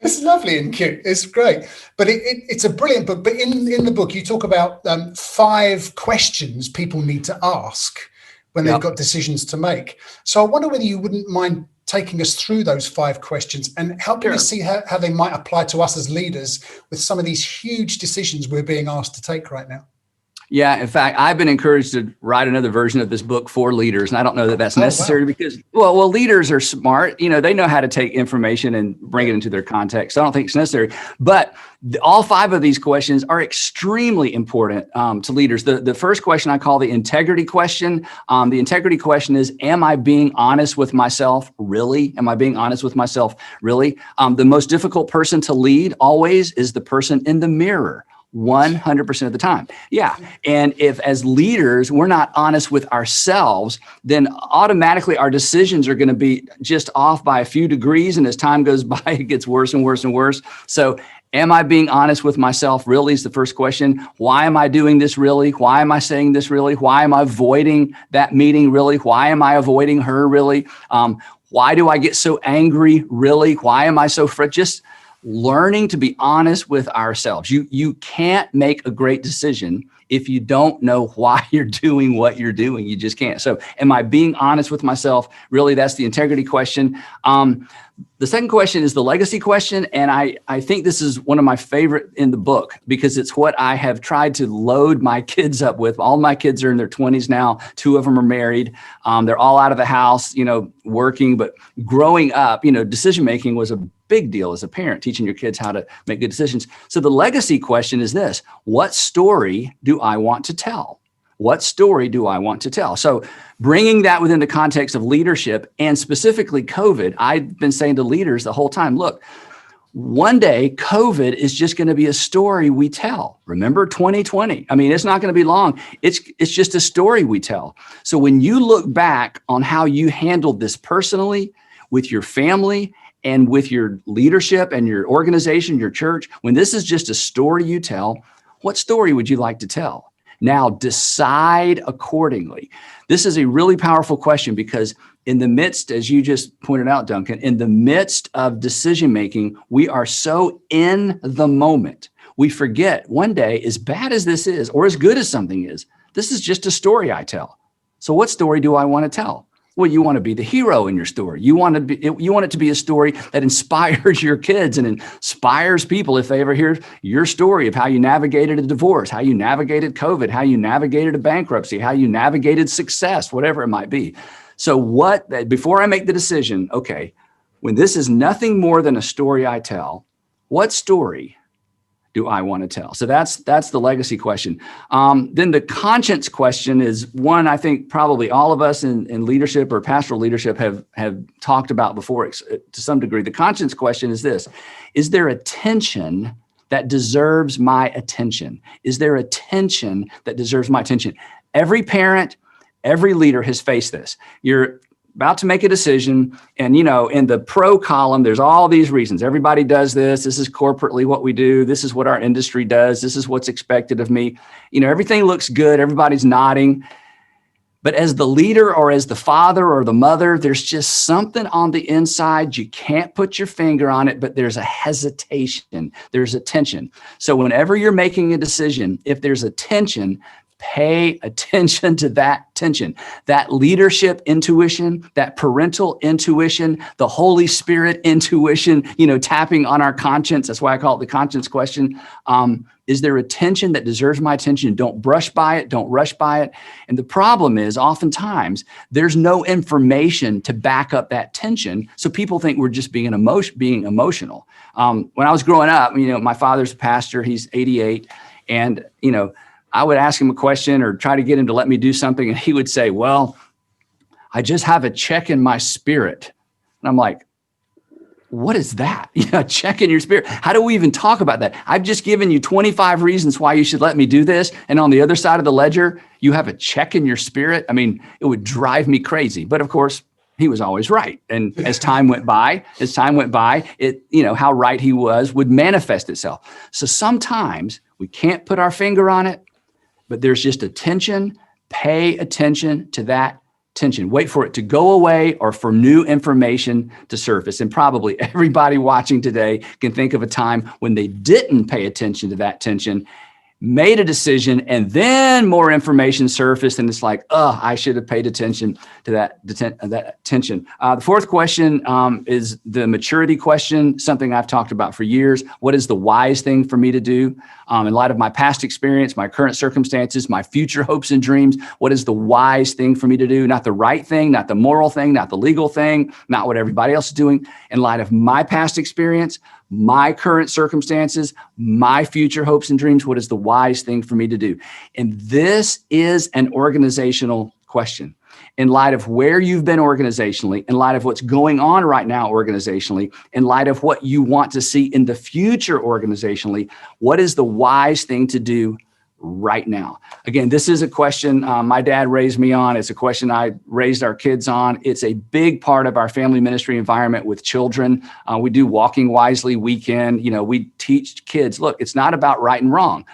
It's lovely and cute. It's great. But it's a brilliant book. But in the book, you talk about 5 questions people need to ask when they've got decisions to make. So I wonder whether you wouldn't mind taking us through those 5 questions and helping us see how they might apply to us as leaders with some of these huge decisions we're being asked to take right now. Yeah, in fact, I've been encouraged to write another version of this book for leaders, and I don't know that that's necessary because, well, leaders are smart. They know how to take information and bring it into their context. So I don't think it's necessary. But all 5 of these questions are extremely important to leaders. The first question I call the integrity question. The integrity question is, am I being honest with myself? Really? Am I being honest with myself? Really? The most difficult person to lead always is the person in the mirror. 100% of the time. Yeah. And if as leaders, we're not honest with ourselves, then automatically our decisions are going to be just off by a few degrees. And as time goes by, it gets worse and worse and worse. So am I being honest with myself? Really is the first question. Why am I doing this? Really? Why am I saying this? Really? Why am I avoiding that meeting? Really? Why am I avoiding her? Really? Why do I get so angry? Really? Why am I so just learning to be honest with ourselves. You can't make a great decision If you don't know why you're doing what you're doing, you just can't. So am I being honest with myself? Really, that's the integrity question. The second question is the legacy question. And I think this is one of my favorite in the book because it's what I have tried to load my kids up with. All my kids are in their 20s now. 2 of them are married. They're all out of the house, working, but growing up, decision-making was a big deal as a parent, teaching your kids how to make good decisions. So the legacy question is this: what story do I want to tell? What story do I want to tell? So bringing that within the context of leadership and specifically COVID, I've been saying to leaders the whole time, look, one day COVID is just going to be a story we tell. Remember 2020? I mean, it's not going to be long. It's just a story we tell. So when you look back on how you handled this personally with your family and with your leadership and your organization, your church, when this is just a story you tell, what story would you like to tell? Now decide accordingly. This is a really powerful question because in the midst, as you just pointed out, Duncan, in the midst of decision-making, we are so in the moment. We forget one day, as bad as this is, or as good as something is, this is just a story I tell. So what story do I want to tell? Well, you want to be the hero in your story. You want it to be a story that inspires your kids and inspires people if they ever hear your story of how you navigated a divorce, how you navigated COVID, how you navigated a bankruptcy, how you navigated success, whatever it might be. So before I make the decision, okay, when this is nothing more than a story I tell, what story do I want to tell? So that's the legacy question. Then the conscience question is one I think probably all of us in leadership or pastoral leadership have talked about before to some degree. The conscience question is this: is there a tension that deserves my attention? Is there a tension that deserves my attention? Every parent, every leader has faced this. You're about to make a decision. And, in the pro column, there's all these reasons. Everybody does this. This is corporately what we do. This is what our industry does. This is what's expected of me. Everything looks good. Everybody's nodding. But as the leader or as the father or the mother, there's just something on the inside. You can't put your finger on it, but there's a hesitation. There's a tension. So whenever you're making a decision, if there's a tension, pay attention to that tension, that leadership intuition, that parental intuition, the Holy Spirit intuition, tapping on our conscience. That's why I call it the conscience question. Is there a tension that deserves my attention? Don't brush by it. Don't rush by it. And the problem is oftentimes there's no information to back up that tension. So people think we're just being emotional. When I was growing up, my father's a pastor, he's 88. And, I would ask him a question or try to get him to let me do something. And he would say, well, I just have a check in my spirit. And I'm like, what is that? Check in your spirit. How do we even talk about that? I've just given you 25 reasons why you should let me do this. And on the other side of the ledger, you have a check in your spirit. I mean, it would drive me crazy. But of course, he was always right. And as time went by, it, how right he was would manifest itself. So sometimes we can't put our finger on it, but there's just a tension. Pay attention to that tension. Wait for it to go away or for new information to surface. And probably everybody watching today can think of a time when they didn't pay attention to that tension, made a decision, and then more information surfaced. And it's like, I should have paid attention to that tension. The fourth question is the maturity question, something I've talked about for years. What is the wise thing for me to do? In light of my past experience, my current circumstances, my future hopes and dreams, what is the wise thing for me to do? Not the right thing, not the moral thing, not the legal thing, not what everybody else is doing. In light of my past experience, my current circumstances, my future hopes and dreams, what is the wise thing for me to do? And this is an organizational question. In light of where you've been organizationally, in light of what's going on right now organizationally, in light of what you want to see in the future organizationally, what is the wise thing to do right now? Again, this is a question my dad raised me on. It's a question I raised our kids on. It's a big part of our family ministry environment with children. We do Walking Wisely weekend. We teach kids, look, it's not about right and wrong.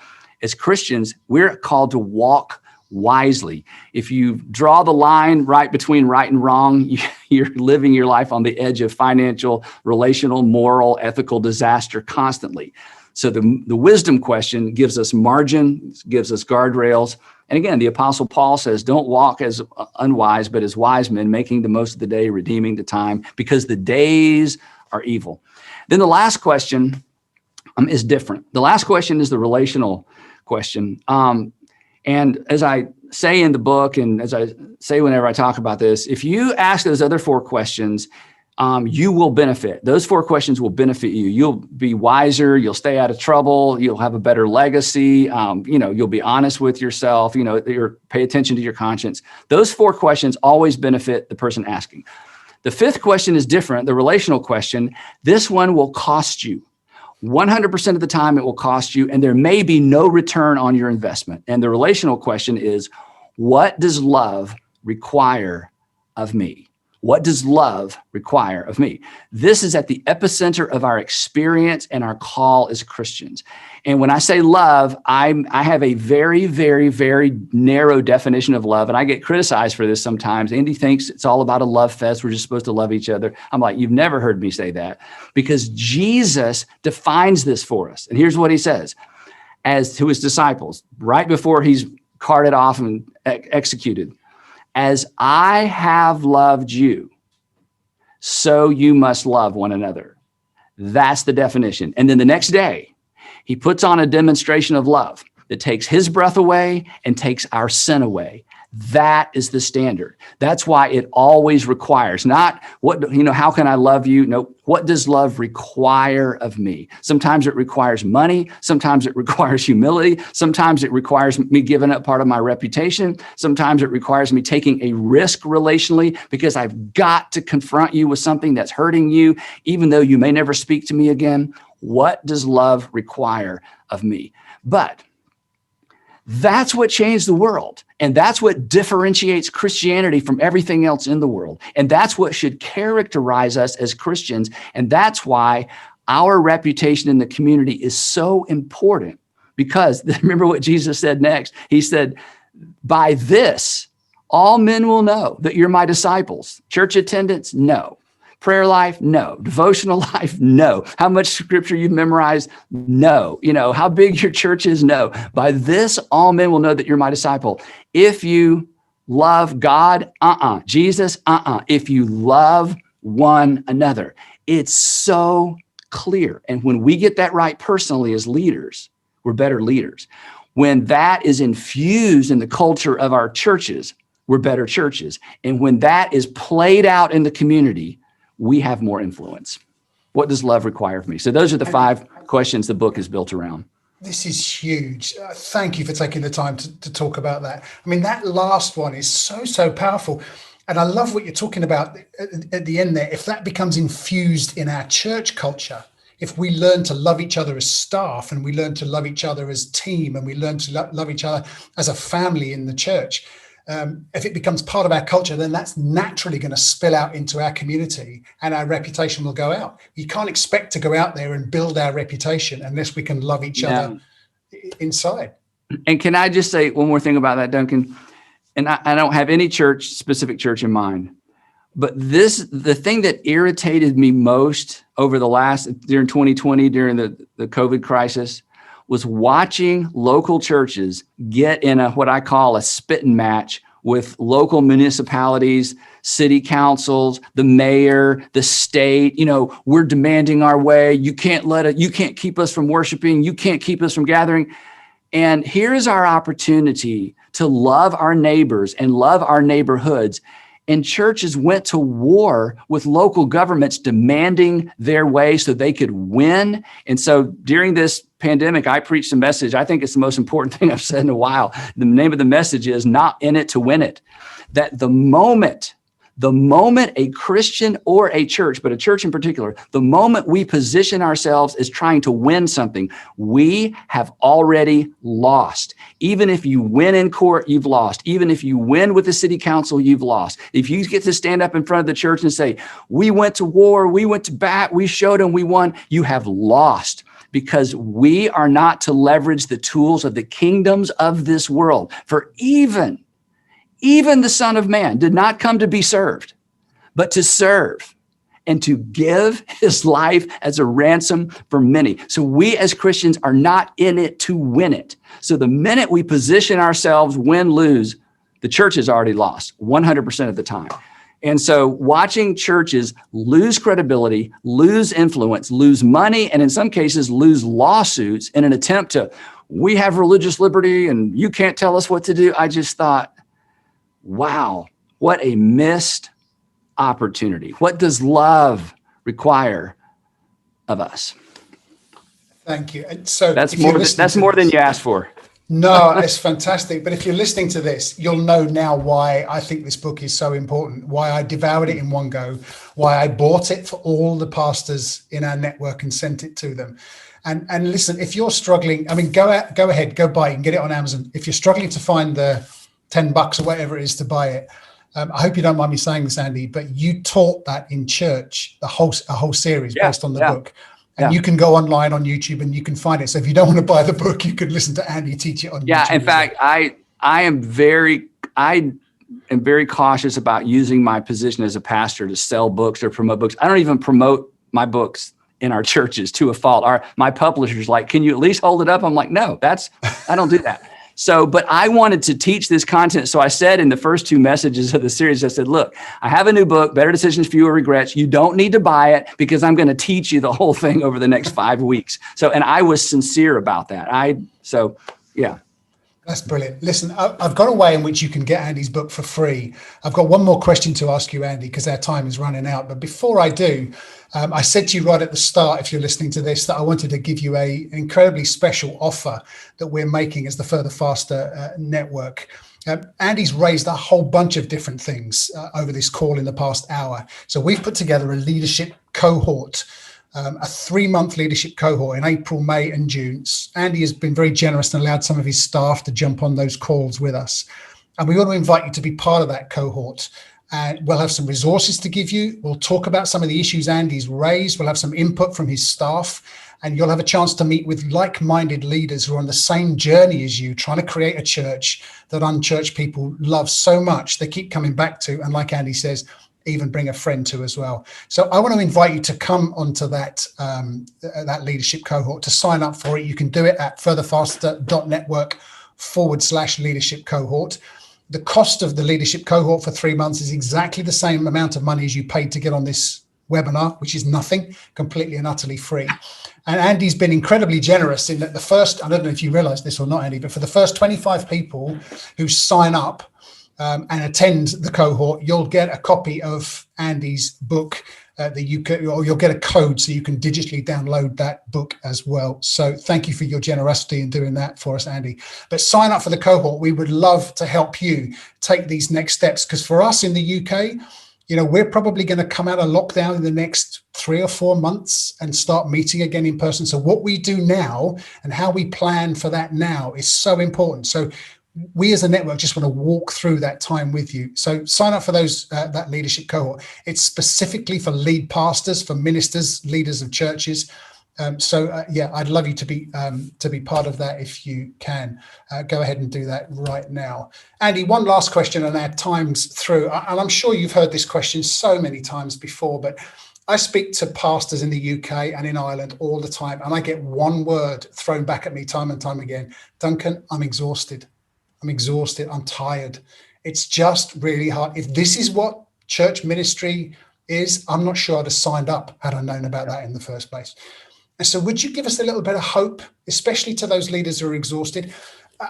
As Christians, we're called to walk wisely. If you draw the line right between right and wrong, you're living your life on the edge of financial, relational, moral, ethical disaster constantly. So the wisdom question gives us margin, gives us guardrails. And again, the Apostle Paul says, don't walk as unwise, but as wise men, making the most of the day, redeeming the time, because the days are evil. Then the last question is different. The last question is the relational question. And as I say in the book, and as I say whenever I talk about this, if you ask those other 4 questions, you will benefit. Those 4 questions will benefit you. You'll be wiser. You'll stay out of trouble. You'll have a better legacy. You'll be honest with yourself. Pay attention to your conscience. Those 4 questions always benefit the person asking. The 5th question is different. The relational question. This one will cost you. 100% of the time it will cost you, and there may be no return on your investment. And the relational question is, what does love require of me? What does love require of me? This is at the epicenter of our experience and our call as Christians. And when I say love, I have a very, very, very narrow definition of love. And I get criticized for this sometimes. Andy thinks it's all about a love fest. We're just supposed to love each other. I'm like, you've never heard me say that, because Jesus defines this for us. And here's what he says as to his disciples right before he's carted off and executed. As I have loved you, so you must love one another. That's the definition. And then the next day, he puts on a demonstration of love that takes his breath away and takes our sin away. That is the standard. That's why it always requires, not how can I love you? No, what does love require of me? Sometimes it requires money. Sometimes it requires humility. Sometimes it requires me giving up part of my reputation. Sometimes it requires me taking a risk relationally, because I've got to confront you with something that's hurting you, even though you may never speak to me again. What does love require of me? But that's what changed the world. And that's what differentiates Christianity from everything else in the world. And that's what should characterize us as Christians. And that's why our reputation in the community is so important. Because remember what Jesus said next. He said, by this, all men will know that you're my disciples. Church attendance? No. Prayer life? No. Devotional life? No. How much scripture you've memorized? No. How big your church is? No. By this, all men will know that you're my disciple. If you love God, Jesus, If you love one another. It's so clear. And when we get that right personally as leaders, we're better leaders. When that is infused in the culture of our churches, we're better churches. And when that is played out in the community, we have more influence. What does love require of me? So those are the 5 questions the book is built around. This is huge. Thank you for taking the time to talk about that. I mean, that last one is so powerful. And I love what you're talking about at the end there. If that becomes infused in our church culture, if we learn to love each other as staff, and we learn to love each other as team, and we learn to love each other as a family in the church, if it becomes part of our culture, then that's naturally going to spill out into our community, and our reputation will go out. You can't expect to go out there and build our reputation unless we can love each other inside. And can I just say one more thing about that, Duncan? And I don't have any specific church in mind, but the thing that irritated me most during 2020, during the COVID crisis, was watching local churches get in what I call a spitting match with local municipalities, city councils, the mayor, the state. We're demanding our way. You can't keep us from worshiping. You can't keep us from gathering. And here's our opportunity to love our neighbors and love our neighborhoods. And churches went to war with local governments demanding their way so they could win. And so during this pandemic, I preached a message. I think it's the most important thing I've said in a while. The name of the message is "Not in it to win it." That the moment a Christian or a church, but a church in particular, the moment we position ourselves as trying to win something, we have already lost. Even if you win in court, you've lost. Even if you win with the city council, you've lost. If you get to stand up in front of the church and say, we went to war, we went to bat, we showed them, we won, you have lost. Because we are not to leverage the tools of the kingdoms of this world. For even the Son of Man did not come to be served, but to serve and to give his life as a ransom for many. So we as Christians are not in it to win it. So the minute we position ourselves, win, lose, the church is already lost 100% of the time. And so watching churches lose credibility, lose influence, lose money, and in some cases lose lawsuits in an attempt to, we have religious liberty and you can't tell us what to do. I just thought, wow, what a missed opportunity. What does love require of us? Thank you. And so that's more than you asked for. No, it's fantastic. But if you're listening to this, you'll know now why I think this book is so important, why I devoured it in one go, why I bought it for all the pastors in our network and sent it to them. And listen, if you're struggling, I mean, go ahead, go buy it and get it on Amazon. If you're struggling to find the $10 or whatever it is to buy it, I hope you don't mind me saying this, Andy, but you taught that in church, a whole series based on the book. And you can go online on YouTube and you can find it. So if you don't want to buy the book, you could listen to Andy teach it on YouTube. Yeah, in fact, I am very cautious about using my position as a pastor to sell books or promote books. I don't even promote my books in our churches to a fault. My publisher's like, can you at least hold it up? I'm like, no, I don't do that. So, but I wanted to teach this content. So I said in the first 2 messages of the series, I said, look, I have a new book, Better Decisions, Fewer Regrets. You don't need to buy it because I'm going to teach you the whole thing over the next 5 weeks. So, and I was sincere about that. Yeah. That's brilliant. Listen, I've got a way in which you can get Andy's book for free. I've got one more question to ask you, Andy, because our time is running out. But before I do, I said to you right at the start, if you're listening to this, that I wanted to give you an incredibly special offer that we're making as the Further Faster network. Andy's raised a whole bunch of different things over this call in the past hour. So we've put together a leadership cohort, a 3-month leadership cohort in April, May, and June. Andy has been very generous and allowed some of his staff to jump on those calls with us. And we want to invite you to be part of that cohort. And we'll have some resources to give you. We'll talk about some of the issues Andy's raised. We'll have some input from his staff. And you'll have a chance to meet with like-minded leaders who are on the same journey as you, trying to create a church that unchurched people love so much they keep coming back to. And like Andy says, even bring a friend to as well. So I want to invite you to come onto that leadership cohort. To sign up for it, you can do it at furtherfaster.network/leadership cohort. The cost of the leadership cohort for 3 months is exactly the same amount of money as you paid to get on this webinar, which is nothing, completely and utterly free. And Andy's been incredibly generous in that the first, I don't know if you realize this or not, Andy, but for the first 25 people who sign up and attend the cohort, you'll get a copy of Andy's book or you'll get a code so you can digitally download that book as well. So thank you for your generosity in doing that for us, Andy. But sign up for the cohort. We would love to help you take these next steps, because for us in the UK, we're probably going to come out of lockdown in the next 3 or 4 months and start meeting again in person. So what we do now and how we plan for that now is so important. So we as a network just want to walk through that time with you. So sign up for those that leadership cohort. It's specifically for lead pastors, for ministers, leaders of churches. I'd love you to be part of that if you can. Go ahead and do that right now. Andy, one last question, and our time's through. And I'm sure you've heard this question so many times before, but I speak to pastors in the UK and in Ireland all the time, and I get one word thrown back at me time and time again. Duncan, I'm exhausted. I'm tired. It's just really hard. If this is what church ministry is, I'm not sure I'd have signed up had I known about that in the first place. And so would you give us a little bit of hope, especially to those leaders who are exhausted?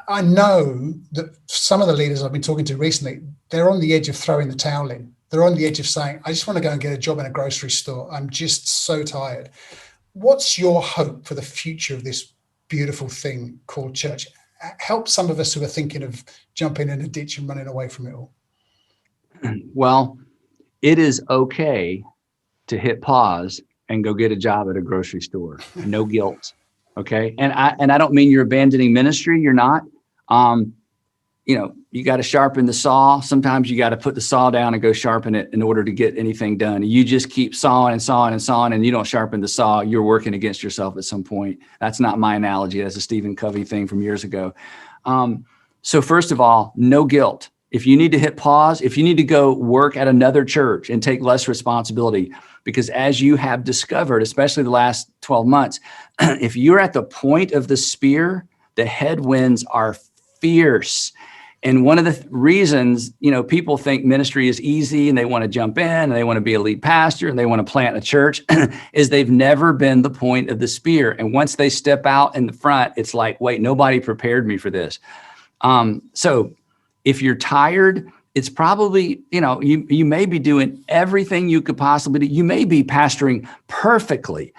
I know that some of the leaders I've been talking to recently, they're on the edge of throwing the towel in. They're on the edge of saying, I just want to go and get a job in a grocery store. I'm just so tired. What's your hope for the future of this beautiful thing called church? Help some of us who are thinking of jumping in a ditch and running away from it all. Well, it is okay to hit pause and go get a job at a grocery store. No guilt. Okay. And I don't mean you're abandoning ministry. You're not. You got to sharpen the saw. Sometimes you got to put the saw down and go sharpen it in order to get anything done. You just keep sawing and sawing and sawing, and you don't sharpen the saw. You're working against yourself at some point. That's not my analogy. That's a Stephen Covey thing from years ago. So first of all, no guilt. If you need to hit pause, if you need to go work at another church and take less responsibility, because as you have discovered, especially the last 12 months, if you're at the point of the spear, the headwinds are fierce. And one of the reasons, people think ministry is easy and they want to jump in and they want to be a lead pastor and they want to plant a church is they've never been the point of the spear. And once they step out in the front, it's like, wait, nobody prepared me for this. So if you're tired, it's probably, you may be doing everything you could possibly do. You may be pastoring perfectly,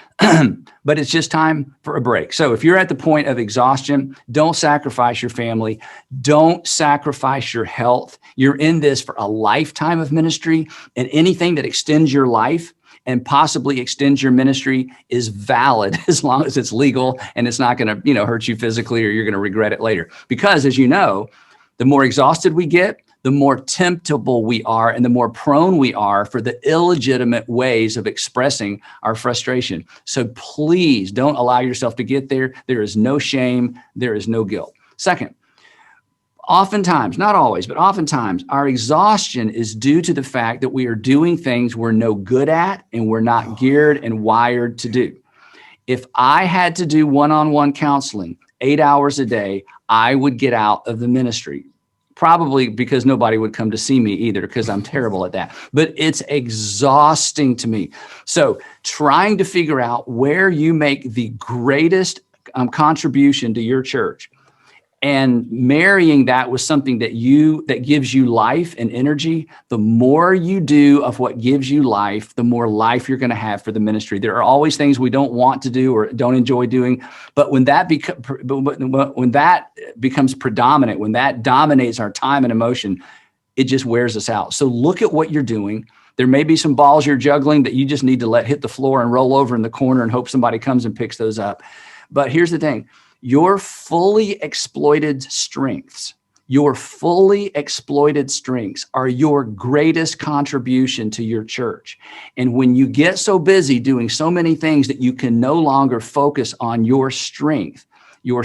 but it's just time for a break. So if you're at the point of exhaustion, don't sacrifice your family. Don't sacrifice your health. You're in this for a lifetime of ministry, and anything that extends your life and possibly extends your ministry is valid as long as it's legal and it's not going to, hurt you physically or you're going to regret it later. Because as you know, the more exhausted we get, the more temptable we are and the more prone we are for the illegitimate ways of expressing our frustration. So please don't allow yourself to get there. There is no shame. There is no guilt. Second, oftentimes, not always, but oftentimes, our exhaustion is due to the fact that we are doing things we're no good at and we're not geared and wired to do. If I had to do one-on-one counseling 8 hours a day, I would get out of the ministry. Probably because nobody would come to see me either, because I'm terrible at that. But it's exhausting to me. So trying to figure out where you make the greatest contribution to your church and marrying that with something that gives you life and energy, the more you do of what gives you life, the more life you're going to have for the ministry. There are always things we don't want to do or don't enjoy doing, but when that becomes predominant, when that dominates our time and emotion, it just wears us out. So look at what you're doing. There may be some balls you're juggling that you just need to let hit the floor and roll over in the corner and hope somebody comes and picks those up. But here's the thing. Your fully exploited strengths are your greatest contribution to your church. And when you get so busy doing so many things that you can no longer focus on your strength, you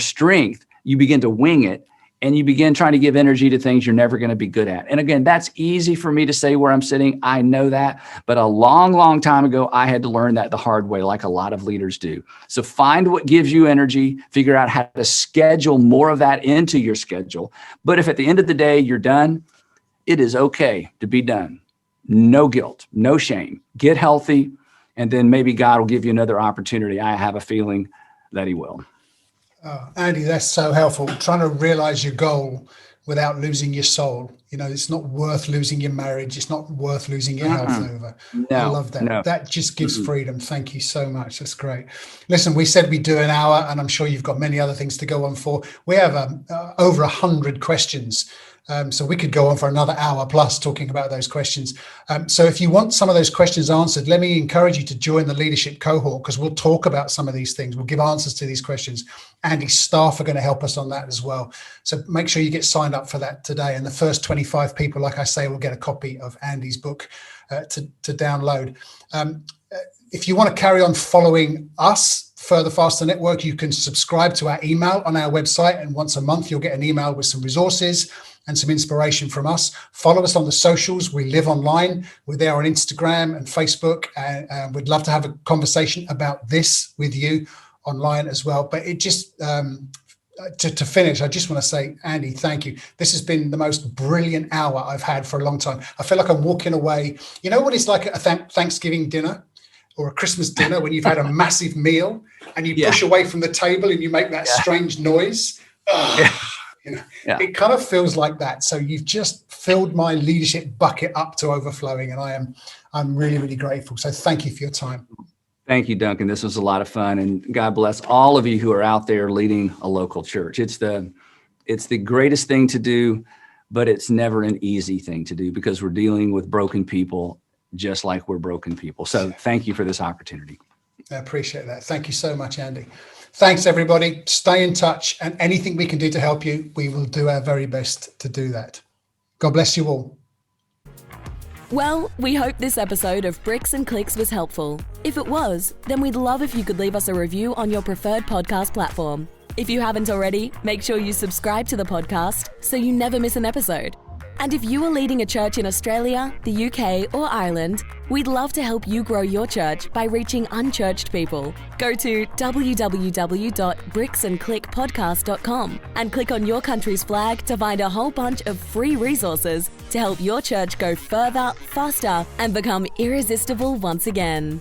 begin to wing it and you begin trying to give energy to things you're never going to be good at. And again, that's easy for me to say where I'm sitting. I know that. But a long, long time ago, I had to learn that the hard way, like a lot of leaders do. So find what gives you energy, figure out how to schedule more of that into your schedule. But if at the end of the day, you're done, it is okay to be done. No guilt, no shame. Get healthy, and then maybe God will give you another opportunity. I have a feeling that he will. Andy, that's so helpful. Trying to realize your goal without losing your soul. It's not worth losing your marriage. It's not worth losing your health over. No, I love that. No. That just gives freedom. Thank you so much. That's great. Listen, we said we'd do an hour, and I'm sure you've got many other things to go on for. We have over 100 questions. So we could go on for another hour plus talking about those questions. So if you want some of those questions answered, let me encourage you to join the leadership cohort, because we'll talk about some of these things. We'll give answers to these questions. Andy's staff are going to help us on that as well. So make sure you get signed up for that today. And the first 25 people, like I say, will get a copy of Andy's book to download. If you want to carry on following us, Further Faster Network, you can subscribe to our email on our website. And once a month, you'll get an email with some resources and some inspiration from us. Follow us on the socials. We live online. We're there on Instagram and Facebook, and we'd love to have a conversation about this with you online as well. But it just, to finish, I just want to say, Andy, thank you. This has been the most brilliant hour I've had for a long time. I feel like I'm walking away. You know what it's like at a Thanksgiving dinner or a Christmas dinner when you've had a massive meal and you push away from the table and you make that strange noise? It kind of feels like that. So you've just filled my leadership bucket up to overflowing, and I'm really, really grateful. So thank you for your time. Thank you, Duncan. This was a lot of fun, and God bless all of you who are out there leading a local church. It's the greatest thing to do, but it's never an easy thing to do because we're dealing with broken people, just like we're broken people. So thank you for this opportunity. I appreciate that. Thank you so much, Andy. Thanks, everybody. Stay in touch, and anything we can do to help you, we will do our very best to do that. God bless you all. Well, we hope this episode of Bricks and Clicks was helpful. If it was, then we'd love if you could leave us a review on your preferred podcast platform. If you haven't already, make sure you subscribe to the podcast so you never miss an episode. And if you are leading a church in Australia, the UK, or Ireland, we'd love to help you grow your church by reaching unchurched people. Go to www.bricksandclickpodcast.com and click on your country's flag to find a whole bunch of free resources to help your church go further, faster, and become irresistible once again.